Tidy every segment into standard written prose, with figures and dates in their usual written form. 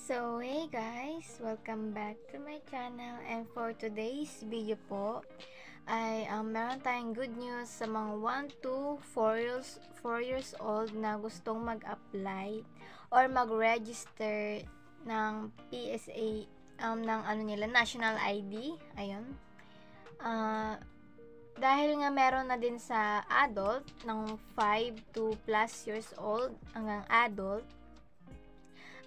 So, hey guys! Welcome back to my channel, and for today's video po ay meron tayong good news sa mga 1 to 4 years old na gustong mag-apply or mag-register ng PSA ng National ID. Ayun. Dahil nga meron na din sa adult ng 5 to plus years old hanggang adult,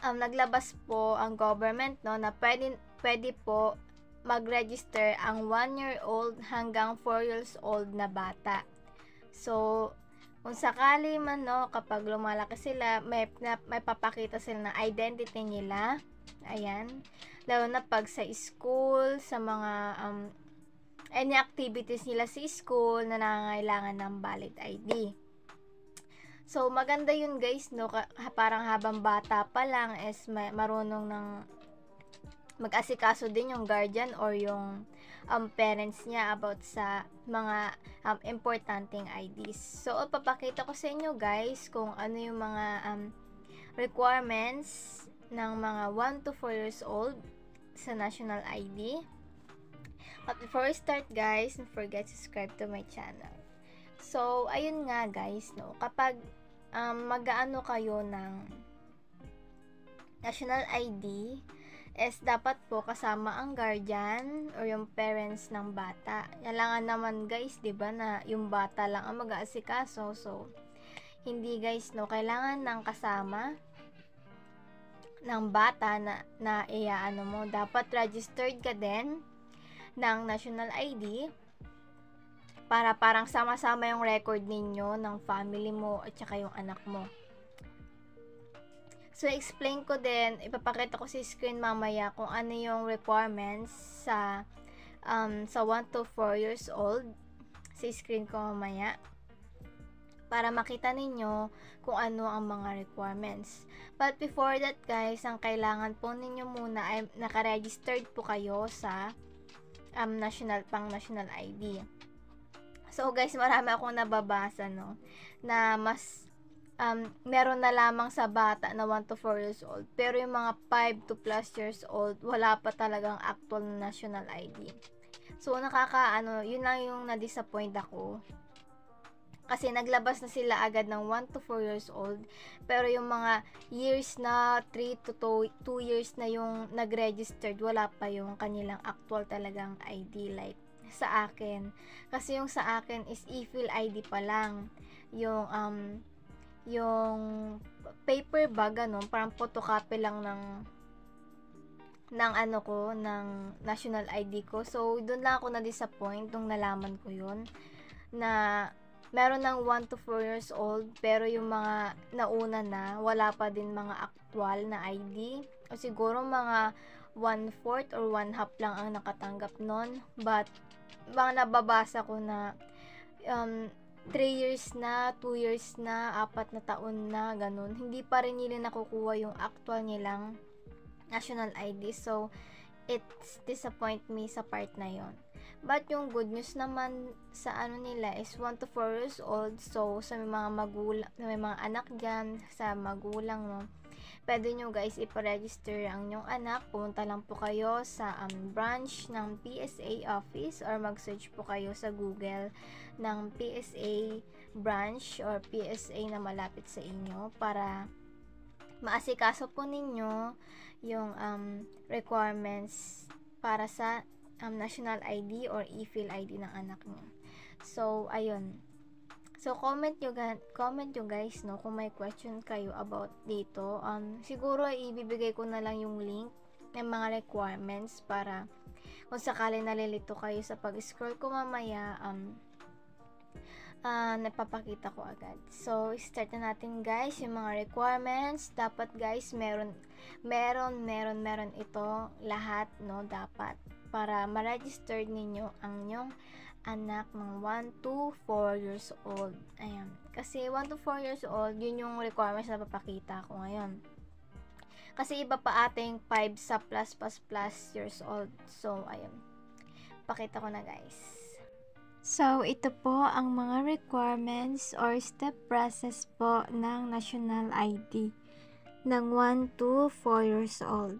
naglabas po ang government na pwede po mag-register ang 1-year-old hanggang 4 years old na bata. So, kung sakali man kapag lumalaki sila, may papakita sila ng identity nila. Ayan. Lalo na pag sa school, sa mga any activities nila sa school na nangangailangan ng valid ID. So, maganda yun guys, parang habang bata pa lang is marunong ng mag-asikaso din yung guardian or yung parents niya about sa mga importanteng IDs. So, papakita ko sa inyo guys kung ano yung mga requirements ng mga 1 to 4 years old sa national ID. But before we start guys, don't forget to subscribe to my channel. So, ayun nga guys, kapag mag-aano kayo ng national ID, is dapat po kasama ang guardian or yung parents ng bata. Kailangan naman guys, 'di ba, na yung bata lang ang mag-aasikaso. So, hindi guys, kailangan ng kasama ng bata na iaano mo. Dapat registered ka din ng national ID para parang sama-sama yung record ninyo ng family mo at saka yung anak mo. So, explain ko din, ipapakita ko sa screen mamaya kung ano yung requirements sa 1 to 4 years old. Sa screen ko mamaya para makita ninyo kung ano ang mga requirements. But before that guys, ang kailangan po ninyo muna ay naka-registered po kayo sa national ID. So guys, marami akong nababasa na mas meron na lamang sa bata na 1 to 4 years old. Pero yung mga 5 to plus years old, wala pa talagang actual na national ID. So yun lang yung na-disappoint ako. Kasi naglabas na sila agad ng 1 to 4 years old. Pero yung mga years na 3 to 2 years na yung nag-registered, wala pa yung kanilang actual talagang ID like sa akin. Kasi yung sa akin is e-fill ID pa lang. Yung paper bag, parang photocopy lang ng national ID ko. So, doon lang ako na-disappoint nung nalaman ko yun. Na meron ng 1 to 4 years old, pero yung mga nauna na, wala pa din mga actual na ID. O siguro mga 1/4 or 1/2 lang ang nakatanggap nun. But, mga nababasa ko na 3 years na, 2 years na, 4 na taon na, ganun. Hindi pa rin nila nakukuha yung actual nilang national ID. So, it's disappoint me sa part na yon. But yung good news naman sa nila is 1 to 4 years old. So, sa mga magulang, may mga anak dyan, sa magulang, pwede nyo guys iparegister ang inyong anak. Pumunta lang po kayo sa branch ng PSA office or mag-search po kayo sa Google ng PSA branch or PSA na malapit sa inyo para maasikaso po ninyo yung requirements para sa national ID or e-fill ID ng anak nyo. So, ayun. So, comment nyo guys, kung may question kayo about dito. Siguro, ibibigay ko na lang yung link ng mga requirements para kung sakali nalilito kayo sa pag-scroll ko mamaya, napapakita ko agad. So, start na natin guys, yung mga requirements. Dapat guys, meron ito lahat, dapat. Para ma-register ninyo ang inyong anak ng 1 to 4 years old. Ayan. Kasi 1 to 4 years old, yun yung requirements na papakita ko ngayon. Kasi iba pa ating 5 sa plus years old. So, ayun. Pakita ko na guys. So, ito po ang mga requirements or step process po ng national ID. ng 1 to 4 years old.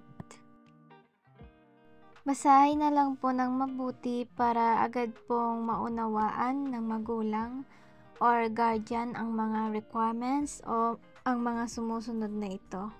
Basahin na lang po ng mabuti para agad pong maunawaan ng magulang or guardian ang mga requirements o ang mga sumusunod na ito.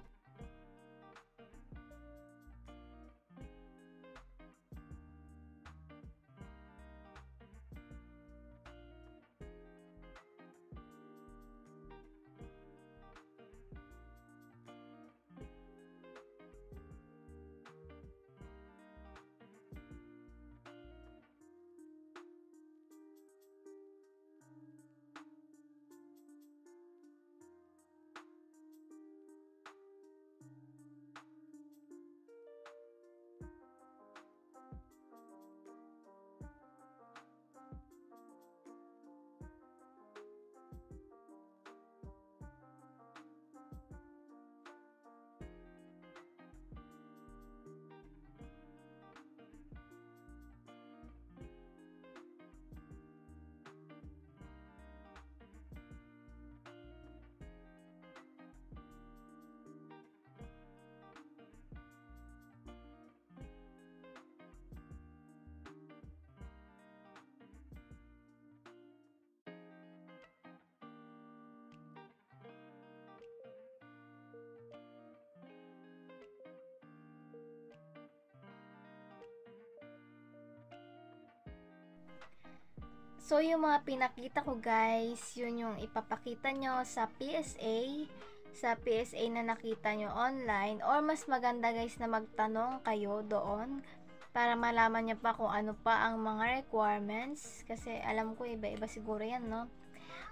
So, yung mga pinakita ko guys, yun yung ipapakita nyo sa PSA na nakita nyo online, or mas maganda guys na magtanong kayo doon para malaman nyo pa kung ano pa ang mga requirements, kasi alam ko iba-iba siguro yan, no?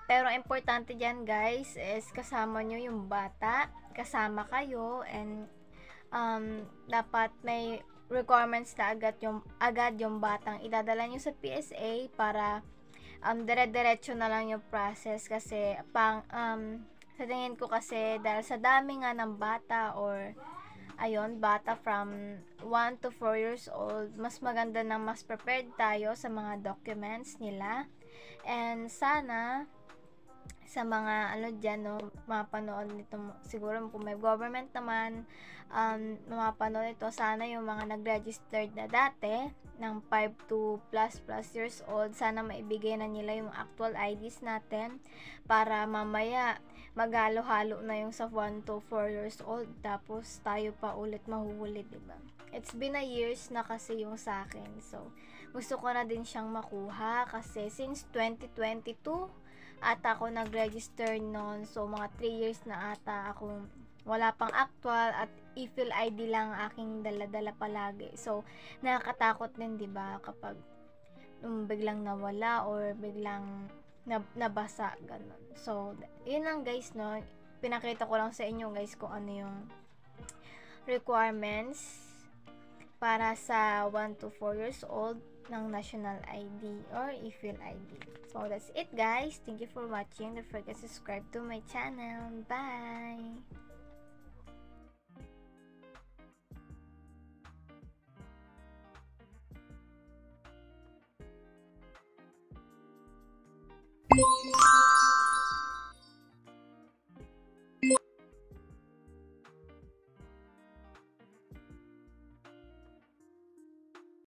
Pero importante dyan guys is kasama nyo yung bata, kasama kayo, and dapat may requirements na agad yung batang idadala nyo sa PSA para dire-diretso na lang yung process, kasi sa tingin ko kasi dahil sa dami nga ng bata, or bata from 1 to 4 years old, mas maganda na mas prepared tayo sa mga documents nila. And sana sa mga dyan, no, mapanood nito, siguro kung may government naman, mapanood ito, sana yung mga nag-registered na dati ng 5 to plus years old, sana maibigay na nila yung actual IDs natin para mamaya maghalo-halo na yung sa 1 to 4 years old, tapos tayo pa ulit mahuhuli, diba? It's been a years na kasi yung sa akin, so gusto ko na din siyang makuha kasi since 2022 ata ako nag-register noon, so mga 3 years na ata ako wala pang actual at e-fill ID lang aking dala-dala palagi. So nakakatakot din, 'di ba, kapag biglang nawala or biglang nabasa ganun. So yun lang guys, no, pinakita ko lang sa inyo guys kung ano yung requirements para sa 1 to 4 years old ng national ID or e-fill ID. So that's it guys. Thank you for watching. Don't forget to subscribe to my channel. Bye!